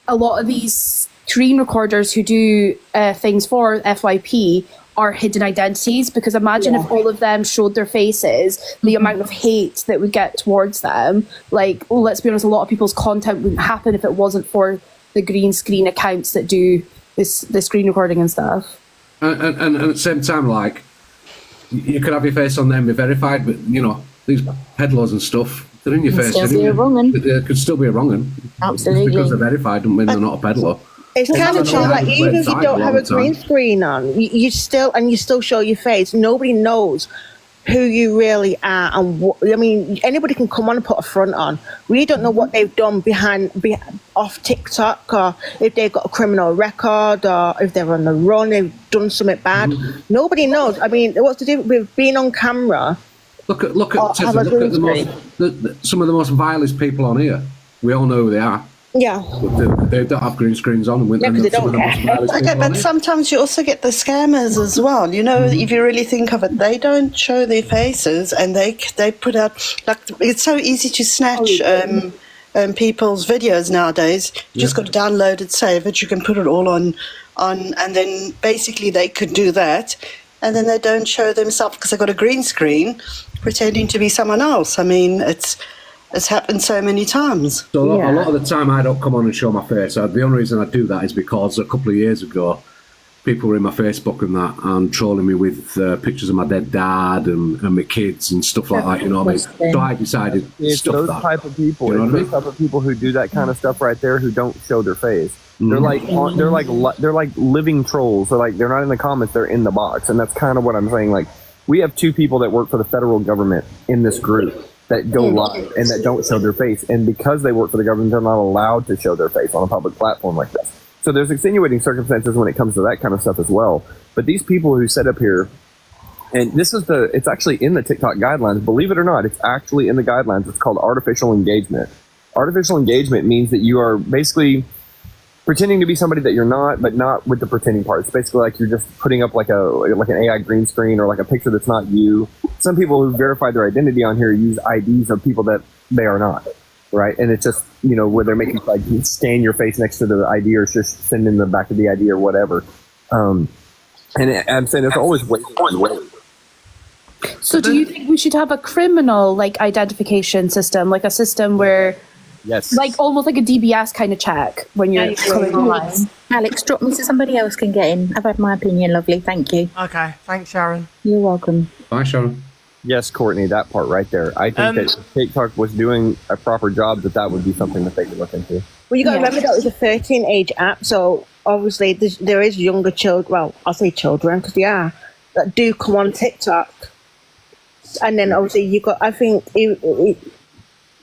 a lot of these screen recorders who do things for FYP are hidden identities, because imagine if all of them showed their faces, the amount of hate that would get towards them. Like, let's be honest, a lot of people's content wouldn't happen if it wasn't for the green screen accounts that do the screen recording and stuff. And at the same time, like, you could have your face on there and be verified, but, you know, these peddlers and stuff, they're in your face. They could still be a wrong un. Absolutely. Just because they're verified doesn't mean they're not a peddler. It's kind of true, like, even if you don't have a green screen on, you still show your face. Nobody knows who you really are, and what, I mean, anybody can come on and put a front on. We don't know what they've done off TikTok, or if they've got a criminal record, or if they're on the run, they've done something bad. Nobody knows. I mean, what's to do with being on camera? Look at some of the most vilest people on here. We all know who they are. Yeah. But they don't have green screens on. They don't care. Okay, but sometimes you also get the scammers as well. You know, if you really think of it, they don't show their faces, and they put out, like, it's so easy to snatch people's videos nowadays. You just got to download it, save it. You can put it all on, and then basically they could do that, and then they don't show themselves because they've got a green screen pretending to be someone else. I mean, it's happened so many times. So a lot of the time I don't come on and show my face. The only reason I do that is because a couple of years ago, people were in my Facebook and that, and trolling me with pictures of my dead dad and my kids and stuff like that, you know what I mean? So I decided to stop those that. Type of people, you know those type of people who do that kind of stuff right there, who don't show their face. They're like living trolls. They're not in the comments, they're in the box. And that's kind of what I'm saying. Like, we have 2 people that work for the federal government in this group that go live and that don't show their face. And because they work for the government, they're not allowed to show their face on a public platform like this. So there's extenuating circumstances when it comes to that kind of stuff as well. But these people who set up here, and it's actually in the TikTok guidelines, believe it or not, it's actually in the guidelines. It's called artificial engagement. Artificial engagement means that you are basically pretending to be somebody that you're not, but not with the pretending part. It's basically like you're just putting up like an AI green screen or like a picture that's not you. Some people who verify their identity on here use IDs of people that they are not, right? And it's just, you know, where they're making like scan your face next to the ID or just send in the back of the ID or whatever. And I'm saying there's always ways. So do you think we should have a criminal like identification system, like a system where like almost like a DBS kind of check when you're coming online? Alex, drop me so somebody else can get in. I've had my opinion, lovely. Thank you. Okay, thanks, Sharon. You're welcome. Bye, Sharon. Yes, Courtney, that part right there. I think that if TikTok was doing a proper job, that would be something that they could look into. Well, you got to remember that it was a 13 age app, so obviously there is younger children. Well, I'll say children because they are that do come on TikTok, and then obviously you got. I think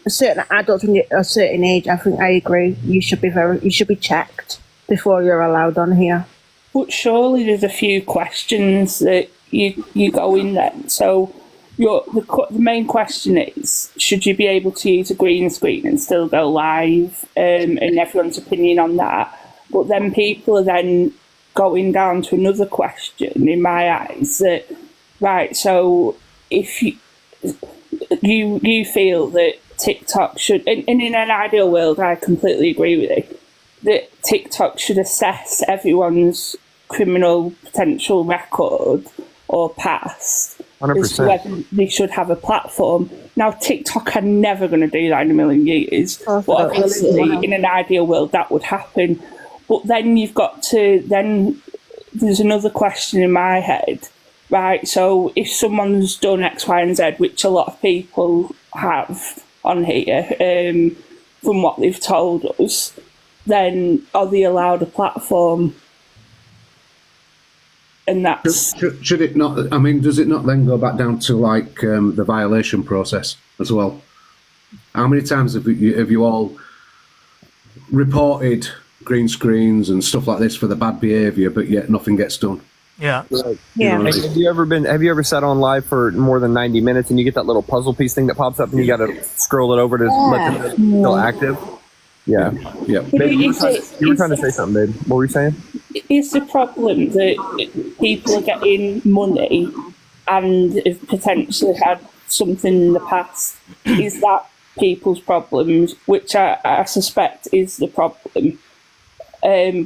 certain adults when you're a certain age. I think I agree. You should be checked before you're allowed on here. But surely there's a few questions that you go in then. So the main question is, should you be able to use a green screen and still go live? And everyone's opinion on that. But then people are then going down to another question in my eyes that, right, so if you feel that TikTok should, and in an ideal world, I completely agree with it, that TikTok should assess everyone's criminal potential record or past 100%. as to whether they should have a platform. Now, TikTok are never going to do that in a million years, but obviously in an ideal world that would happen. But then there's another question in my head, right? So if someone's done X, Y, and Z, which a lot of people have on here, from what they've told us, then are they allowed a platform? And that's... Should it not, I mean, does it not then go back down to like the violation process as well? How many times have you all reported green screens and stuff like this for the bad behaviour, but yet nothing gets done? Yeah. Yeah. Hey, have you ever sat on live for more than 90 minutes and you get that little puzzle piece thing that pops up and you got to scroll it over to let it still active? Yeah. Yeah. Babe, you were trying to say something, babe. What were you saying? Is the problem that people are getting money and have potentially had something in the past? Is that people's problems, which I suspect is the problem?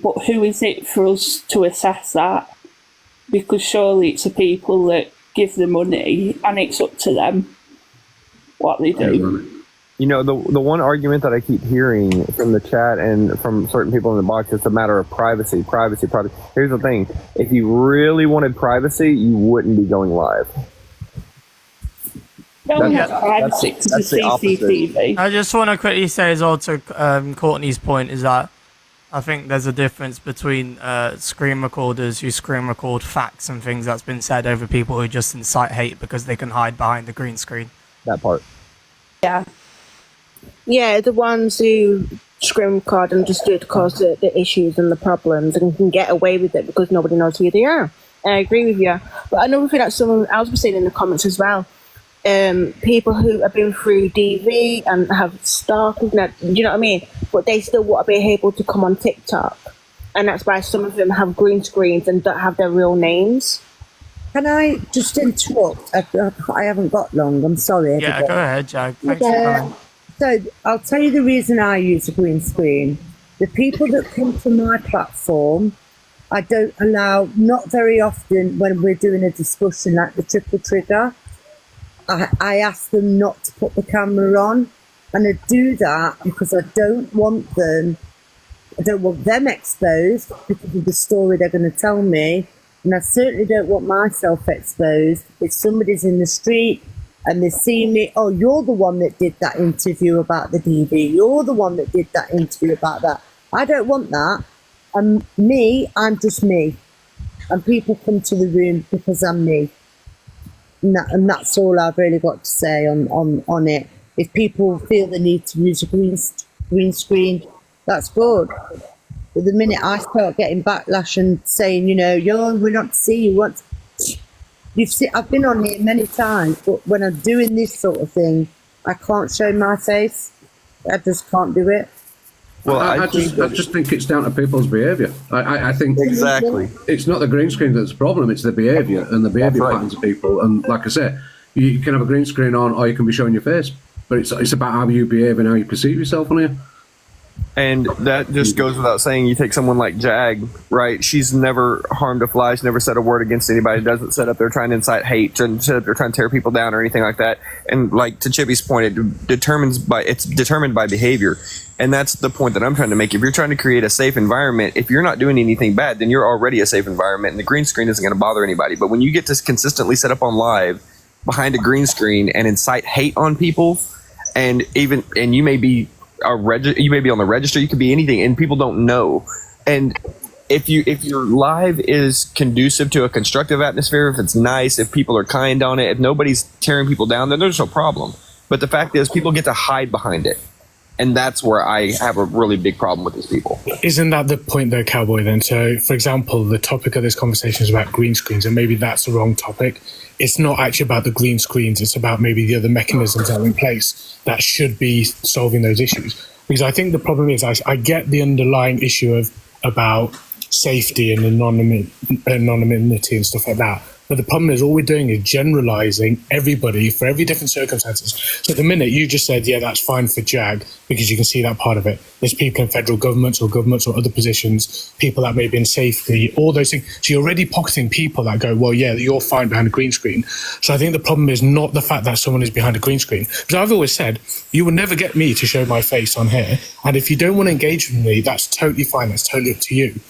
But who is it for us to assess that? Because surely it's the people that give the money, and it's up to them what they do. You know, the one argument that I keep hearing from the chat and from certain people in the box, it's a matter of privacy. Here's the thing. If you really wanted privacy, you wouldn't be going live. No one has privacy because of CCTV. I just want to quickly say as well to Courtney's point is that I think there's a difference between screen recorders who screen record facts and things that's been said over people who just incite hate because they can hide behind the green screen. That part. Yeah. Yeah, the ones who screen record and just do it to cause the issues and the problems and can get away with it because nobody knows who they are. I agree with you. But another thing that someone else was saying in the comments as well, people who have been through DV and have stalkers, you know what I mean? But they still want to be able to come on TikTok. And that's why some of them have green screens and don't have their real names. Can I just interrupt? I haven't got long, I'm sorry. Yeah, everybody. go ahead, Jag. Thanks for coming. So I'll tell you the reason I use a green screen. The people that come to my platform, I don't allow, not very often when we're doing a discussion like the triple trigger, I ask them not to put the camera on. And I do that because I don't want them exposed because of the story they're going to tell me. And I certainly don't want myself exposed. If somebody's in the street and they see me, oh, you're the one that did that interview about the DV. You're the one that did that interview about that. I don't want that. I'm just me. And people come to the room because I'm me. And that's all I've really got to say on it. If people feel the need to use a green screen, that's good. But the minute I start getting backlash and saying, we're not to see you, I've been on here many times, but when I'm doing this sort of thing, I can't show my face. I just can't do it. Well, I just think it's down to people's behaviour. I think exactly it's not the green screen that's the problem; it's the behaviour and the behaviour patterns of people. And like I say, you can have a green screen on, or you can be showing your face, but it's about how you behave and how you perceive yourself on here. And that just goes without saying. You take someone like Jag, right? She's never harmed a fly. She's never said a word against anybody. Doesn't sit up there trying to incite hate. Doesn't sit up there trying to tear people down or anything like that. And like to Chippy's point, it's determined by behavior. And that's the point that I'm trying to make. If you're trying to create a safe environment, if you're not doing anything bad, then you're already a safe environment. And the green screen isn't going to bother anybody. But when you get to consistently set up on live behind a green screen and incite hate on people, and you may be you may be on the register, you could be anything, and people don't know. And if your live is conducive to a constructive atmosphere, if it's nice, if people are kind on it, if nobody's tearing people down, then there's no problem. But the fact is, people get to hide behind it. And that's where I have a really big problem with these people. Isn't that the point though, Cowboy, then? So, for example, the topic of this conversation is about green screens, and maybe that's the wrong topic. It's not actually about the green screens. It's about maybe the other mechanisms that are in place that should be solving those issues. Because I think the problem is, I get the underlying issue about safety and anonymity and stuff like that. But the problem is all we're doing is generalizing everybody for every different circumstances. So at the minute you just said, yeah, that's fine for JAG because you can see that part of it. There's people in federal governments or other positions, people that may be in safety, all those things. So you're already pocketing people that go, well, yeah, you're fine behind a green screen. So I think the problem is not the fact that someone is behind a green screen. Because I've always said, you will never get me to show my face on here. And if you don't want to engage with me, that's totally fine. That's totally up to you.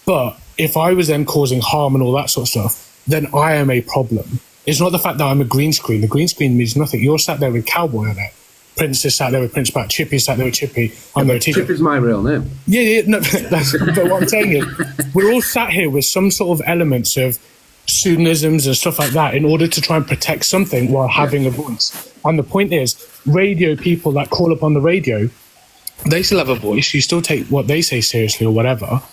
But if I was then causing harm and all that sort of stuff, then I am a problem. It's not the fact that I'm a green screen. The green screen means nothing. You're sat there with Cowboy on it. Prince is sat there with Prince Pat. Chippy sat there with Chippy. I'm there with Chippy. Chippy's my real name. Yeah, no, but what I'm saying is, we're all sat here with some sort of elements of pseudonisms and stuff like that in order to try and protect something while having a voice. And the point is, radio people that call up on the radio, they still have a voice. You still take what they say seriously or whatever,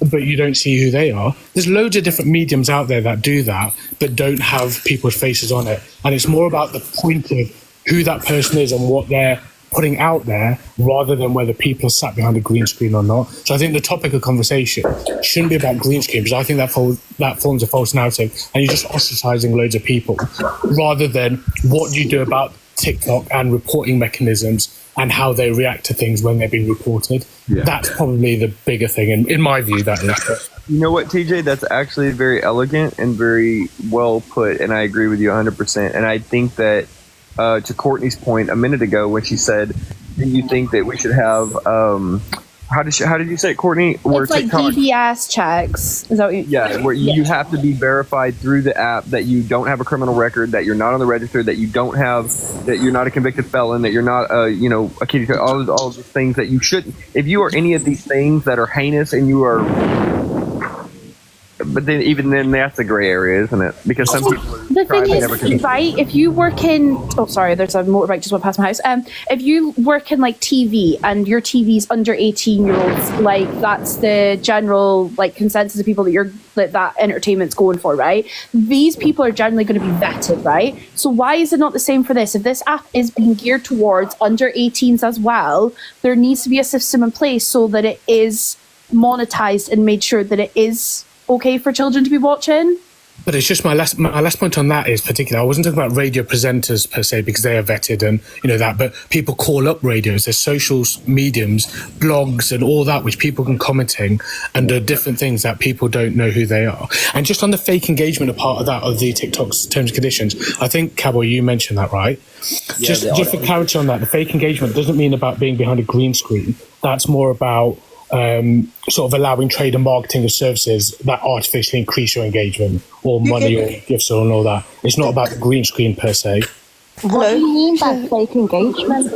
but you don't see who they are. There's loads of different mediums out there that do that, but don't have people's faces on it. And it's more about the point of who that person is and what they're putting out there, rather than whether people are sat behind a green screen or not. So I think the topic of conversation shouldn't be about green screen, because I think that forms a false narrative, and you're just ostracizing loads of people, rather than what you do about TikTok and reporting mechanisms and how they react to things when they're being reported. Yeah. That's probably the bigger thing, in my view, that is. You know what, TJ? That's actually very elegant and very well put, and I agree with you 100%. And I think that, to Courtney's point a minute ago, when she said, "Do you think that we should have?" How did you say it, Courtney? It's like DBS checks. Is that what you? Yeah, where you have to be verified through the app that you don't have a criminal record, that you're not on the register, that you're not a convicted felon, that you're not a kitty, all the things that you shouldn't. If you are any of these things that are heinous and you are, but then even then that's a gray area, isn't it? Because some people the thing is, right, if you work in, oh sorry, there's a motorbike just went past my house. If you work in like TV and your TV's under 18-year-olds, like that's the general like consensus of people that entertainment's going for, right? These people are generally going to be vetted, right? So why is it not the same for this? If this app is being geared towards under 18s as well, there needs to be a system in place so that it is monetized and made sure that it is okay for children to be watching. But it's just my last point on that is particular. I wasn't talking about radio presenters per se because they are vetted and that, but people call up radios. There's social mediums, blogs, and all that which people can commenting and do different things that people don't know who they are. And just on the fake engagement, a part of that of the TikTok's terms and conditions, I think Cowboy, you mentioned that, right? Yeah, just for clarity on that, the fake engagement doesn't mean about being behind a green screen. That's more about sort of allowing trade and marketing of services that artificially increase your engagement or money or gifts and all that. It's not about the green screen per se. What do you mean by fake engagement?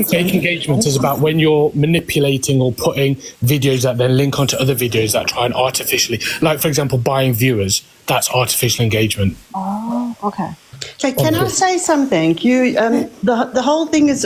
Fake engagement is about when you're manipulating or putting videos that then link onto other videos that try and artificially, like for example, buying viewers. That's artificial engagement. Oh, okay. Okay, can I say something? You, the whole thing is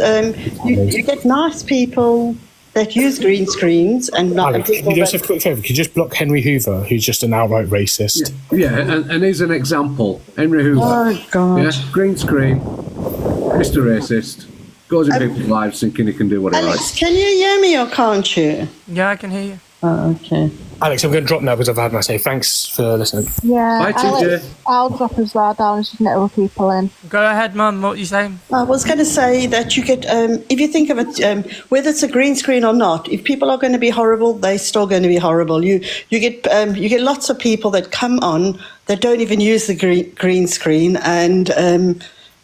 you get nice people that use green screens and not. Alex, can you just have a quick favour? Could you just block Henry Hoover, who's just an outright racist? Yeah, and here's an example. Henry Hoover. Oh, God. Yeah, green screen, Mr. Racist, goes in people's lives thinking he can do what he Alex, likes. can you hear me or can't you? Yeah, I can hear you. Oh, okay. Alex, I'm going to drop now because I've had my say. Thanks for listening. Yeah, Bye, TJ. I'll drop as well down and just let other people in. Go ahead, Mum. What are you saying? I was going to say that you get, if you think of it, whether it's a green screen or not, if people are going to be horrible, they're still going to be horrible. You get lots of people that come on that don't even use the green screen and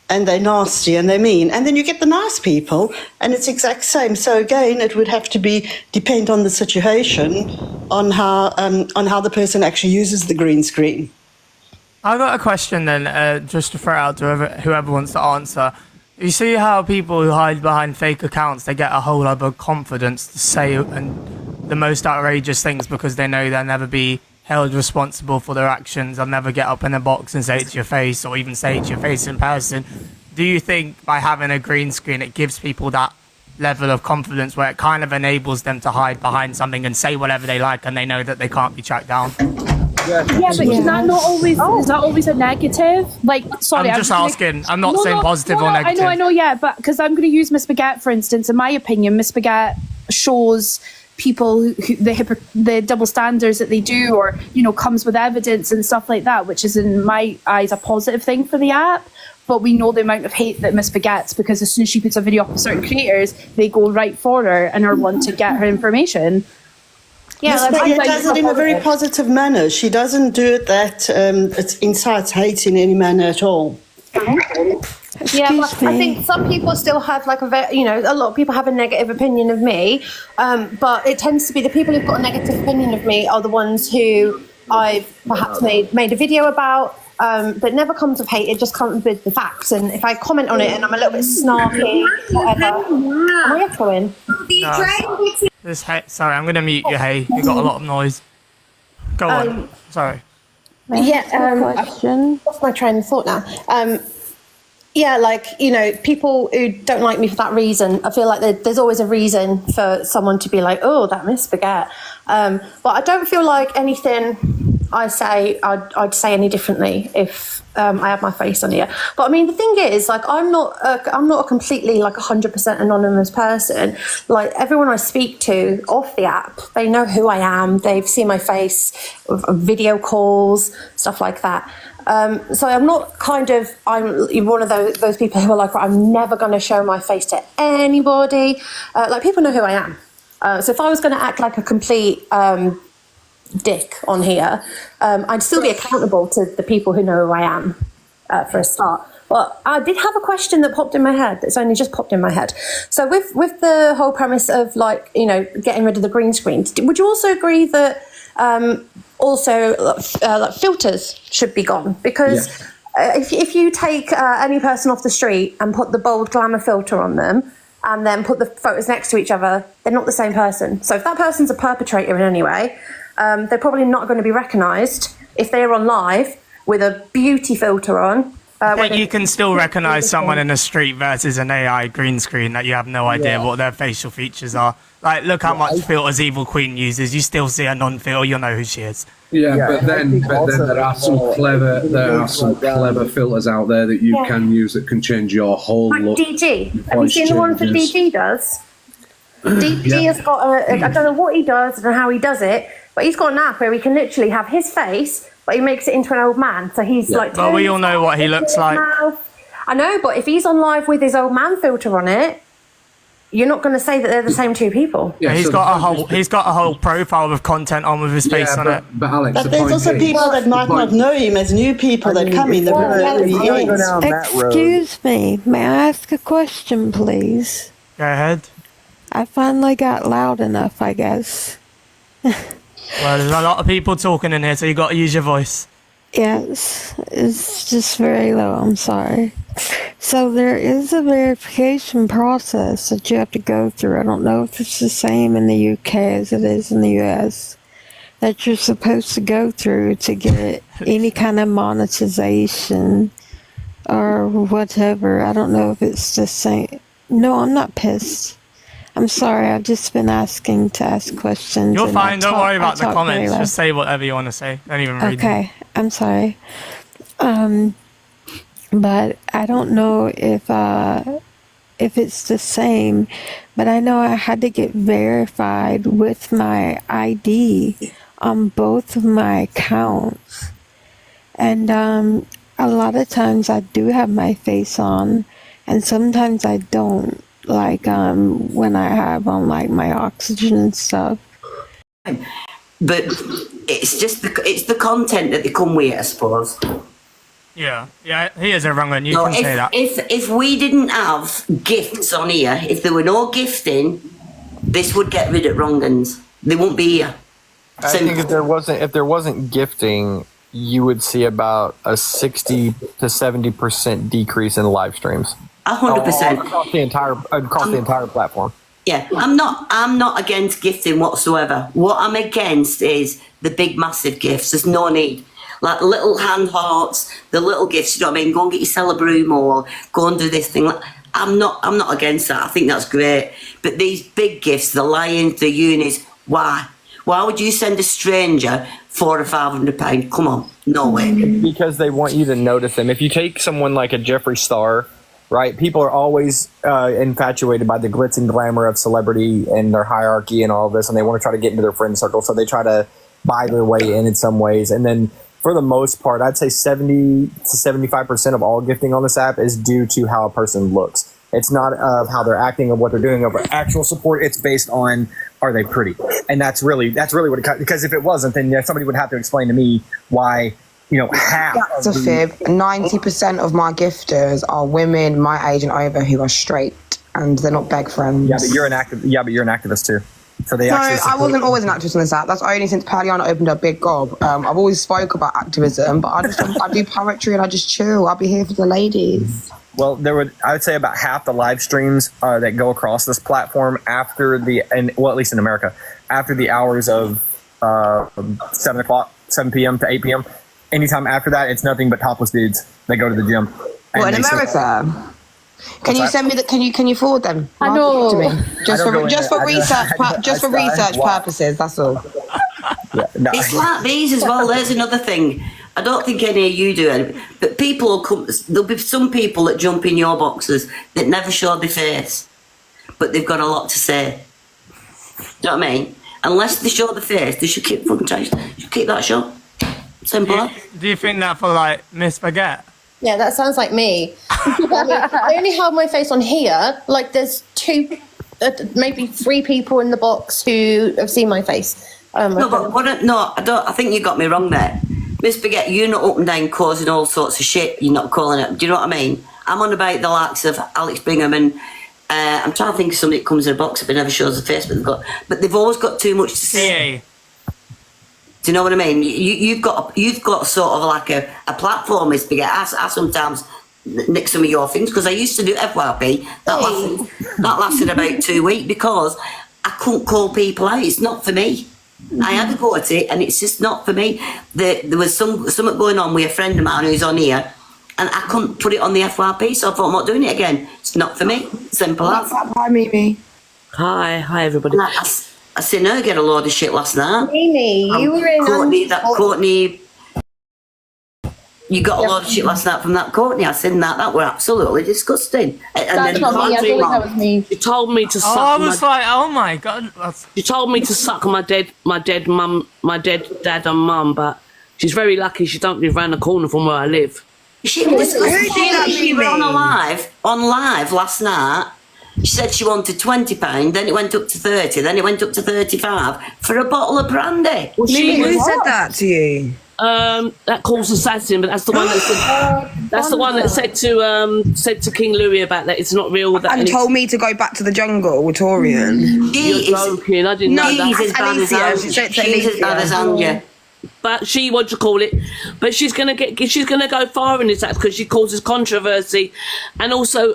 they're nasty and they're mean. And then you get the nice people and it's exact same. So again, it would have to depend on the situation, on how the person actually uses the green screen. I've got a question then, just to throw out to whoever wants to answer. You see how people who hide behind fake accounts, they get a whole lot of confidence to say the most outrageous things because they know they'll never be held responsible for their actions. I'll never get up in a box and say it to your face or even say it to your face in person. Do you think by having a green screen it gives people that level of confidence where it kind of enables them to hide behind something and say whatever they like and they know that they can't be tracked down? Yeah, but is that not always is that always a negative? Like, sorry, I'm just asking. I'm not saying positive or negative. I know, yeah, but because I'm going to use Miss Baguette for instance. In my opinion, Miss Baguette shows people the double standards that they do, or comes with evidence and stuff like that, which is in my eyes a positive thing for the app. But we know the amount of hate that Miss Baguette's, because as soon as she puts a video up with certain creators, they go right for her and are one to get her information. Yeah, Miss Baguette does it in a very positive manner. She doesn't do it that it incites hate in any manner at all. Yeah, but I think some people still have like a lot of people have a negative opinion of me, but it tends to be the people who've got a negative opinion of me are the ones who I've perhaps made a video about, but never comes with hate. It just comes with the facts, and if I comment on it and I'm a little bit snarky, whatever, am I echoing? Sorry, I'm going to mute you. Hey, you got a lot of noise. Go on. Sorry. Question. What's my train of thought now? People who don't like me for that reason, I feel like there's always a reason for someone to be like, oh, that Miss Baguette. But I don't feel like anything I say, I'd say any differently if I had my face on here. But I mean, the thing is, like, I'm not a completely 100% anonymous person. Like, everyone I speak to off the app, they know who I am. They've seen my face, video calls, stuff like that. So I'm not I'm one of those people who are like, I'm never going to show my face to anybody. Like, people know who I am. So if I was going to act like a complete dick on here, I'd still be accountable to the people who know who I am, for a start. But I did have a question that popped in my head. That's only just popped in my head. So with the whole premise of, like, you know, getting rid of the green screens, would you also agree that like filters should be gone? Because if you take any person off the street and put the bold glamour filter on them and then put the photos next to each other, they're not the same person. So if that person's a perpetrator in any way, they're probably not going to be recognised if they're on live with a beauty filter on. But you can still recognise someone in the street versus an AI green screen that you have no idea what their facial features are. Like, look how much filters Evil Queen uses. You still see a non-filter, you'll know who she is. But then there are some clever filters out there that you can use that can change your whole look. DG. Have you seen the ones that DG does? DG has got I don't know what he does and how he does it, but he's got an app where he can literally have his face, but he makes it into an old man. So he's like... Well, we all know what he looks like. I know, but if he's on live with his old man filter on it, you're not going to say that they're the same two people. Yeah, he's got a whole profile with content on with his face on it. But Alex, but there's also people that might not know him as new people that come in. Excuse me, may I ask a question, please? Go ahead. I finally got loud enough, I guess. Well, there's a lot of people talking in here, so you got to use your voice. Yes, it's just very low, I'm sorry. So there is a verification process that you have to go through. I don't know if it's the same in the UK as it is in the US, that you're supposed to go through to get any kind of monetization or whatever. I don't know if it's the same. No, I'm not pissed. I'm sorry, I've just been asking to ask questions. You're fine, don't worry about the comments. Just say whatever you want to say. Don't even read them. Okay, I'm sorry. But I don't know if it's the same, but I know I had to get verified with my ID on both of my accounts. And a lot of times I do have my face on, and sometimes I don't. Like when I have on like my oxygen and stuff. But it's just the content that they come with, I suppose. Yeah, he is a wrong one. You can say that. If we didn't have gifts on here, if there were no gifting, this would get rid of wrong uns. They won't be here. I think if there wasn't gifting, you would see about a 60 to 70% decrease in live streams. 100% across the entire platform. Yeah, I'm not against gifting whatsoever. What I'm against is the big massive gifts. There's no need. Like little hand hearts, the little gifts. You know what I mean? Go and get yourself a broom or go and do this thing. I'm not against that. I think that's great. But these big gifts, the lions, the unis, why? Why would you send a stranger £400 or £500? Come on, no way. Because they want you to notice them. If you take someone like a Jeffree Star. Right, people are always infatuated by the glitz and glamour of celebrity and their hierarchy and all of this, and they want to try to get into their friend circle, so they try to buy their way in some ways. And then, for the most part, I'd say 70 to 75% of all gifting on this app is due to how a person looks. It's not of how they're acting or what they're doing over actual support. It's based on, are they pretty? And that's really what it, because if it wasn't, then somebody would have to explain to me why. You know, half. That's a fib. 90% of my gifters are women my age and over who are straight, and they're not beg friends. Yeah, but you're an activist too. So they. No, actually I wasn't always an activist on this app. That's only since Paliana opened a big gob. I've always spoke about activism, but I do poetry and I just chill. I'll be here for the ladies. Well, I would say about half the live streams that go across this platform at least in America, after the hours of 7 p.m. to 8 p.m. Anytime after that, it's nothing but topless dudes that go to the gym. What, in America? Can you send me can you forward them? I know. To me? Just for research purposes, that's all. Yeah, no. It's like these as well. There's another thing. I don't think any of you do it, but people will come. There'll be some people that jump in your boxes that never show their face, but they've got a lot to say. Do you know what I mean? Unless they show the face, they should keep that shut. Simple. Do you think that for like Miss Baguette? Yeah, that sounds like me. I mean, I only have my face on here. Like, there's maybe 3 people in the box who have seen my face. No, but I think you got me wrong there. Miss Baguette, you're not up and down causing all sorts of shit. You're not calling it. Do you know what I mean? I'm on about the likes of Alex Bingham and I'm trying to think of somebody that comes in a box but never shows the face, but they've always got too much to say. Do you know what I mean? You've got sort of like a platform, Miss Baguette. I sometimes nick some of your things because I used to do FYP. That lasted about 2 weeks because I couldn't call people out. It's not for me. I had a go at it and it's just not for me. There was something going on with a friend of mine who's on here and I couldn't put it on the FYP, so I thought I'm not doing it again. It's not for me. Simple as. Hi, Mimi. Hi everybody. I seen her get a load of shit last night. Mimi, you were in Courtney, you got a load of shit last night from that Courtney. I seen that. That were absolutely disgusting. That's not me. I thought that was me. You told me to suck. I was like, oh my god. You told me to suck my dead mum, my dead dad and mum, but she's very lucky she don't live round the corner from where I live. She was on live last night. She said she wanted £20, then it went up to 30, then it went up to 35 for a bottle of brandy. Well, who said that to you? That calls assassin, but that's the one that said. That's the one that said to King Louis about that it's not real. That and told me to go back to the jungle with Torian. You're joking. I didn't know that. She's as bad as Anja. But she, what do you call it? But she's gonna go far in this act because she causes controversy, and also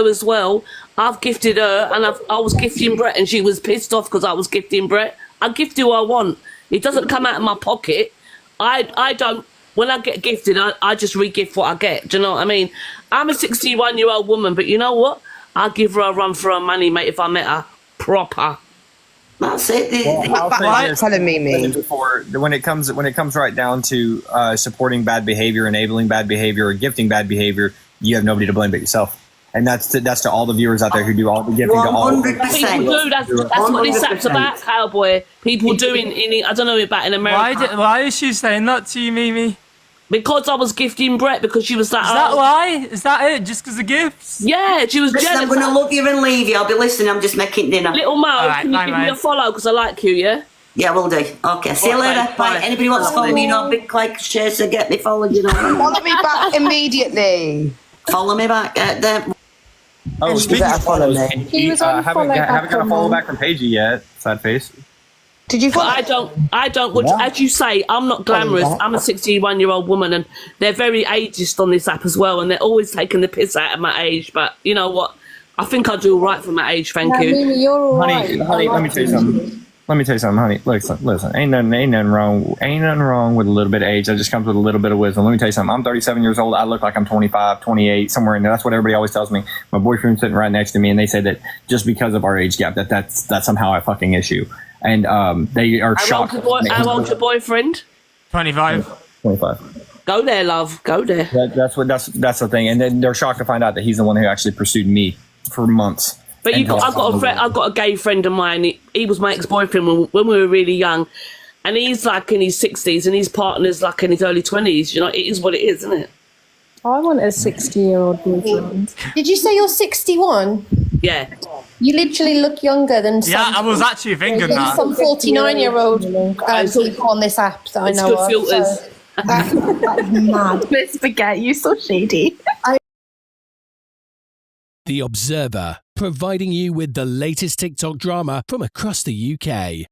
as well, I've gifted her, and I was gifting Brat, and she was pissed off because I was gifting Brat. I gift who I want. It doesn't come out of my pocket. I don't. When I get gifted, I just re-gift what I get. Do you know what I mean? I'm a 61-year-old woman, but you know what? I'll give her a run for her money, mate, if I met her proper. That's it. Telling me. Before, when it comes right down to supporting bad behavior, enabling bad behavior, or gifting bad behavior, you have nobody to blame but yourself. And that's to all the viewers out there who do all the gifting. 100%. People do. That's what this app's about, cowboy. People doing I don't know about in America. Why is she saying that to you, Mimi? Because I was gifting Brat because she was that. Is that why? Is that it? Just because of gifts? Yeah, she was jealous. I'm going to love you and leave you. I'll be listening. I'm just making dinner. Little Mo, can you give me a follow because I like you, yeah? Yeah, will do. Okay, see you later. Bye. Anybody wants to follow me, big like, share, so get me followed, Follow me back immediately. Follow me back. Oh, speaking of follow me. Haven't got a follow back from Paigey yet. Sad face. Did you? I don't. Which, as you say, I'm not glamorous. I'm a 61-year-old woman, and they're very ageist on this app as well, and they're always taking the piss out of my age. But you know what? I think I do all right for my age. Thank you. Mimi, you're all honey, let me tell you something. Honey. Listen. Ain't nothing wrong with a little bit of age. That just comes with a little bit of wisdom. Let me tell you something. I'm 37 years old. I look like I'm 25, 28, somewhere in there. That's what everybody always tells me. My boyfriend's sitting right next to me, and they say that just because of our age gap, that's somehow a fucking issue. And they are shocked. How old's your boyfriend? 25. 25. Go there, love. Go there. That's the thing. And then they're shocked to find out that he's the one who actually pursued me for months. But I've got a gay friend of mine. He was my ex-boyfriend when we were really young, and he's like in his 60s, and his partner's like in his early 20s. You know, it is what it is, isn't it? I want a 60-year-old boyfriend. Did you say you're 61? Yeah. You literally look younger than some. Yeah, I was actually thinking that. Some 49-year-old people on this app that I know of. Filters. So that's mad. Miss Baguette, you so shady. The Observer, providing you with the latest TikTok drama from across the UK.